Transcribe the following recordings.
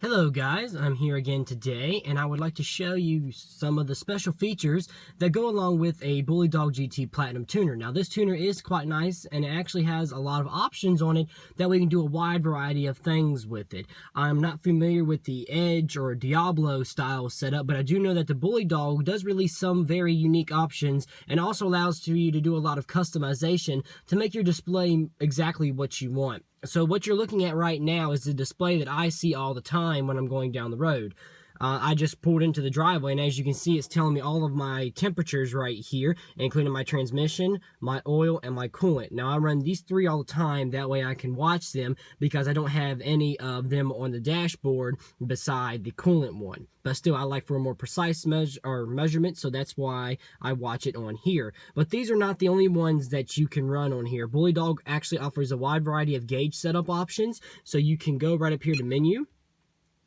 Hello guys, I'm here again today and I would like to show you some of the special features that go along with a Bully Dog GT Platinum tuner. Now this tuner is quite nice and it actually has a lot of options on it that we can do a wide variety of things with it. I'm not familiar with the Edge or Diablo style setup, but I do know that the Bully Dog does release some very unique options and also allows you to do a lot of customization to make your display exactly what you want. So what you're looking at right now is the display that I see all the time when I'm going down the road. I just pulled into the driveway, and as you can see, it's telling me all of my temperatures right here, including my transmission, my oil, and my coolant. Now, I run these three all the time. That way I can watch them because I don't have any of them on the dashboard beside the coolant one. But still, I like for a more precise measurement, so that's why I watch it on here. But these are not the only ones that you can run on here. Bully Dog actually offers a wide variety of gauge setup options, so you can go right up here to menu,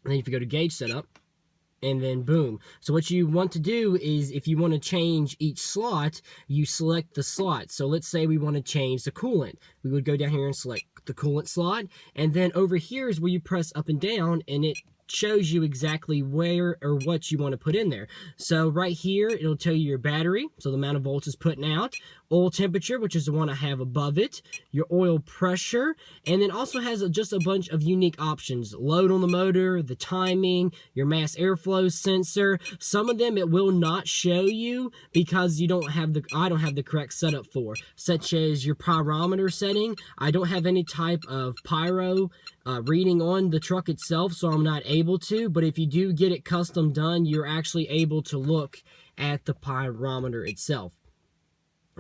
and then if you go to gauge setup, and then boom. So what you want to do is, if you want to change each slot, you select the slot. So let's say we want to change the coolant. We would go down here and select the coolant slot, and then over here is where you press up and down, and it shows you exactly where or what you want to put in there. So right here, it'll tell you your battery, so the amount of volts is putting out, oil temperature, which is the one I have above it, your oil pressure, and then also has just a bunch of unique options. Load on the motor, the timing, your mass airflow sensor. Some of them it will not show you because I don't have the correct setup for, such as your pyrometer setting. I don't have any type of pyro reading on the truck itself, so I'm not able to, but if you do get it custom done, you're actually able to look at the pyrometer itself.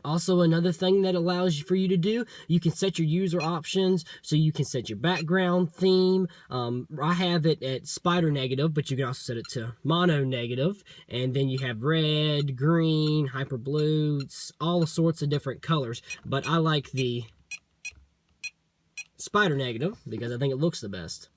Also, another thing that allows for you to do, you can set your user options, so you can set your background theme. I have it at spider negative, but you can also set it to mono negative, and then you have red, green, hyper blue, all sorts of different colors, but I like the spider negative because I think it looks the best.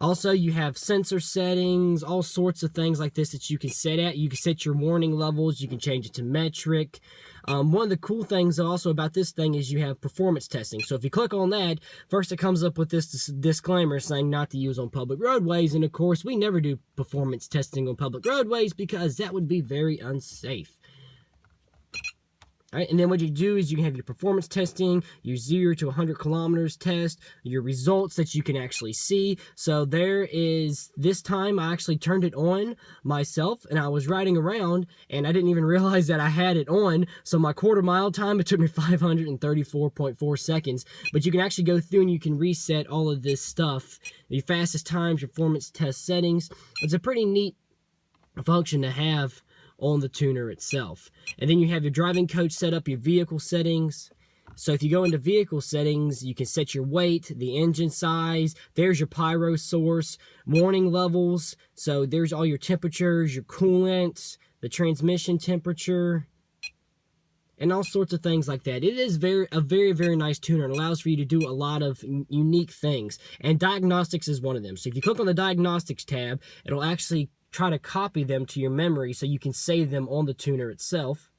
Also, you have sensor settings, all sorts of things like this that you can set at. You can set your warning levels. You can change it to metric. One of the cool things also about this thing is you have performance testing. So if you click on that, first it comes up with this disclaimer saying not to use on public roadways. And of course, we never do performance testing on public roadways because that would be very unsafe. All right, and then what you do is you can have your performance testing, your 0 to 100 kilometers test, your results that you can actually see. So there is, this time I actually turned it on myself and I was riding around and I didn't even realize that I had it on. So my quarter mile time, it took me 534.4 seconds. But you can actually go through and you can reset all of this stuff. Your fastest times, your performance test settings. It's a pretty neat function to have on the tuner itself. And then you have your driving coach setup, your vehicle settings. So if you go into vehicle settings, you can set your weight, the engine size, there's your pyro source, warning levels, so there's all your temperatures, your coolant, the transmission temperature, and all sorts of things like that. It is a very nice tuner and allows for you to do a lot of unique things. And Diagnostics is one of them. So if you click on the Diagnostics tab, it'll actually try to copy them to your memory so you can save them on the tuner itself.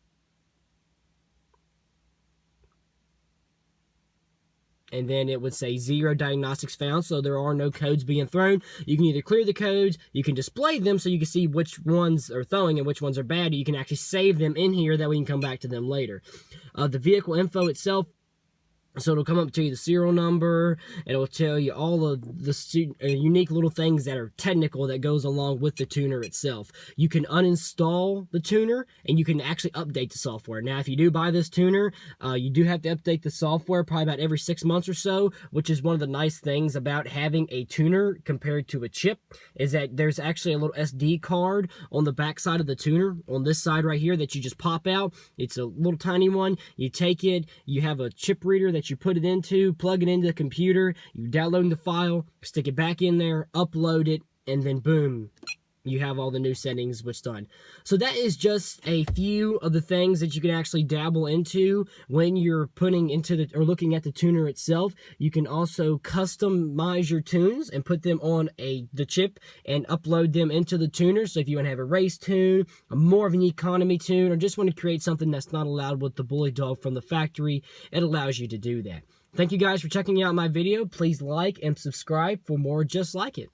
And then it would say 0 diagnostics found, so there are no codes being thrown. You can either clear the codes, you can display them so you can see which ones are throwing and which ones are bad. You can actually save them in here, that way you can come back to them later. The vehicle info itself, so it'll come up to you the serial number, and it'll tell you all of the unique little things that are technical that goes along with the tuner itself. You can uninstall the tuner, and you can actually update the software. Now, if you do buy this tuner, you do have to update the software probably about every 6 months or so, which is one of the nice things about having a tuner compared to a chip, is that there's actually a little SD card on the back side of the tuner, on this side right here, that you just pop out. It's a little tiny one. You take it, you have a chip reader that you put it into, plug it into the computer, you download the file, stick it back in there, upload it, and then boom, you have all the new settings which done. So that is just a few of the things that you can actually dabble into when you're putting into or looking at the tuner itself. You can also customize your tunes and put them on the chip and upload them into the tuner. So if you want to have a race tune, more of an economy tune, or just want to create something that's not allowed with the Bully Dog from the factory, it allows you to do that. Thank you guys for checking out my video. Please like and subscribe for more just like it.